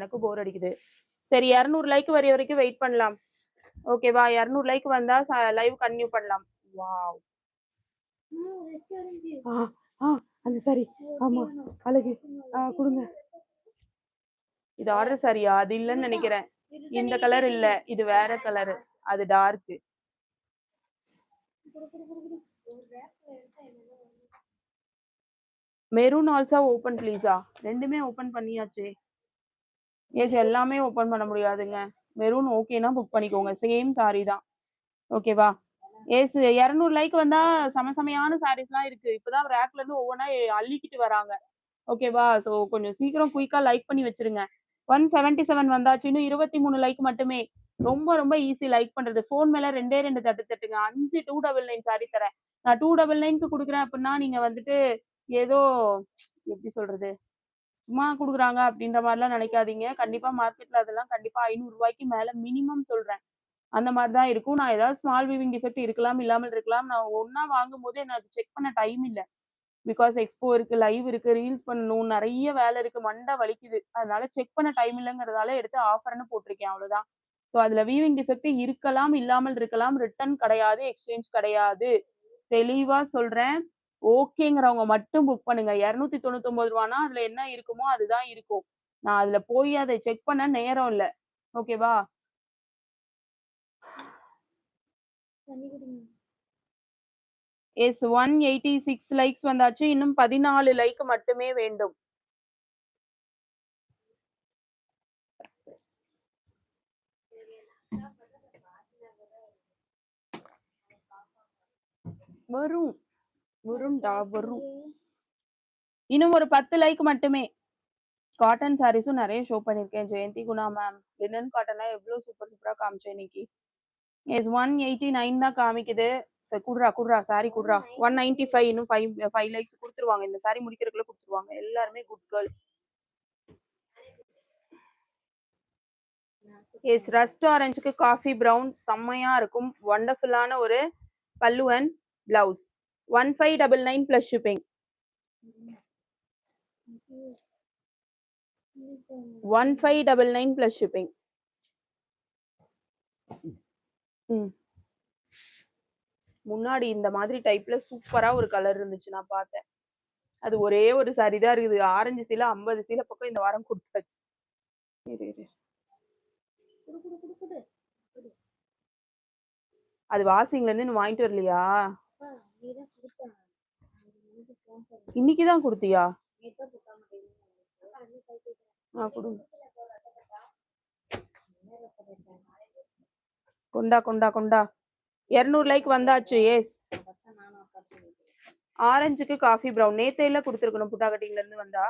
எனக்கு போர் அடிக்குது. சரி 200 லைக் வர வரைக்கும் வெயிட் பண்ணலாம். ஓகேவா? 200 லைக் வந்தா லைவ் கன்டினியூ பண்ணலாம். வாவ்! அந்த சாரி. ஆமா. அழகு. குடுங்க. இது ஆர்டர் சாரியா? அது இல்லன்னு நினைக்கிறேன். இந்த கலர் இல்ல. இது வேற கலர். அது டார்க். மெரூன் ஆல்சோ ஓபன் ப்ளீஸா? ரெண்டுமே ஓபன் பண்ணியாச்சே. எஸ் எல்லாமே ஓபன் பண்ண முடியாதுங்க. மெரூன் ஓகேனா புக் பண்ணிக்கோங்க. சேம் சாரி தான். ஓகேவா? எஸ் 200 லைக் வந்தா சமசமையான சாரீஸ்லாம் இருக்கு. இப்பதான் ரேக்ல இருந்து ஒவ்வொன்னா அள்ளிக்கிட்டு வராங்க. ஓகேவா? சோ கொஞ்சம் சீக்கிரம் குயிக்கா லைக் பண்ணி வச்சிருங்க. 177 வந்தாச்சு. இன்னும் 23 லைக் மட்டுமே. ரொம்ப ரொம்ப ஈஸி லைக் பண்றது. ஃபோன் மேல 2 தட்டு தட்டுங்க. 5 299 சாரி தரேன். நான் 299க்கு குடுக்குறேன் அப்படின்னா நீங்க வந்துட்டு ஏதோ எப்படி சொல்றது? சும்மா குடுக்குறாங்க அப்படின்ற மாதிரிலாம் நினைக்காதீங்க. கண்டிப்பா மார்க்கெட்ல அதெல்லாம் கண்டிப்பா 500 ரூபாய்க்கு மேல மினிமம் சொல்றேன். அந்த மாதிரி தான் இருக்கும். நான் ஏதாவது ஸ்மால் வீவிங் டிஃபெக்ட் இருக்கலாம், இல்லாமல் இருக்கலாம். நான் ஒண்ணா வாங்கும்போது எனக்கு செக் பண்ண டைம் இல்ல. பிகாஸ் எக்ஸ்போ இருக்கு, லைவ் இருக்கு, ரீல்ஸ் பண்ணணும், நிறைய வேலை இருக்கு, மண்டை வலிக்குது. அதனால செக் பண்ண டைம் இல்லைங்கிறதால எடுத்து ஆஃபர்னு போட்டிருக்கேன் அவ்வளவுதான். ஸோ அதுல வீவிங் டிஃபெக்ட் இருக்கலாம், இல்லாமல் இருக்கலாம். ரிட்டர்ன் கிடையாது, எக்ஸ்சேஞ்ச் கிடையாது. தெளிவா சொல்றேன். ஓகேங்கிறவங்க மட்டும் புக் பண்ணுங்க. 299 ரூபானா அதுல என்ன இருக்குமோ அதுதான் இருக்கும். நான் அதுல போய் அதை செக் பண்ண நேரம் இல்ல. ஓகேவா? எஸ் 186 லைக்ஸ் வந்தாச்சு. இன்னும் 14 லைக் மட்டுமே வேண்டும். வரும் வரும்டா வரும். இன்னும் ஒரு 10 லைக் மட்டுமே. காட்டன் சாரீஸும் நிறைய ஷோ பண்ணிருக்கேன். ஜெயந்தி குணா மேம் லினன் காட்டனா எவ்வளவு சூப்பர் சூப்பரா காமிச்சேன் இன்னைக்கு. எஸ் 189 தான் காமிக்குது. சரி குடுறா சாரி குடுறா. 195 இன்னும் 5 லைக்ஸ் கொடுத்துருவாங்க. இந்த சாரி முடிக்கிறதுக்குள்ள கொடுத்துருவாங்க. எல்லாருமே குட் கேர்ள்ஸ். எஸ் ரஸ்ட் ஆரஞ்சுக்கு காஃபி பிரவுன் செம்மையா இருக்கும். வண்டர்ஃபுல்லான ஒரு pallu and blouse. 1599 plus shipping. 1599 plus shipping. முன்னாடி இந்த மாதிரி டைப்ல சூப்பரா ஒரு கலர் இருந்துச்சு, நான் பார்த்தேன். அது ஒரே ஒரு சாரி தான் இருக்குது. ஆரஞ்சு சீலை 50 சீலை பக்கம் இந்த வாரம் கொடுத்தாச்சு. அது வாஷிங்ல இருந்து இன்னும் வாங்கிட்டு வரலையா? இன்னைக்குதான் கொடுத்தியா? கொண்டா கொண்டா கொண்டா. 200 லைக் வந்தாச்சு. எஸ் ஆரஞ்சுக்கு காஃபி பிரவுன் நேத்தையில கொடுத்துருக்கணும். புட்டா கட்டிங்ல இருந்து வந்தா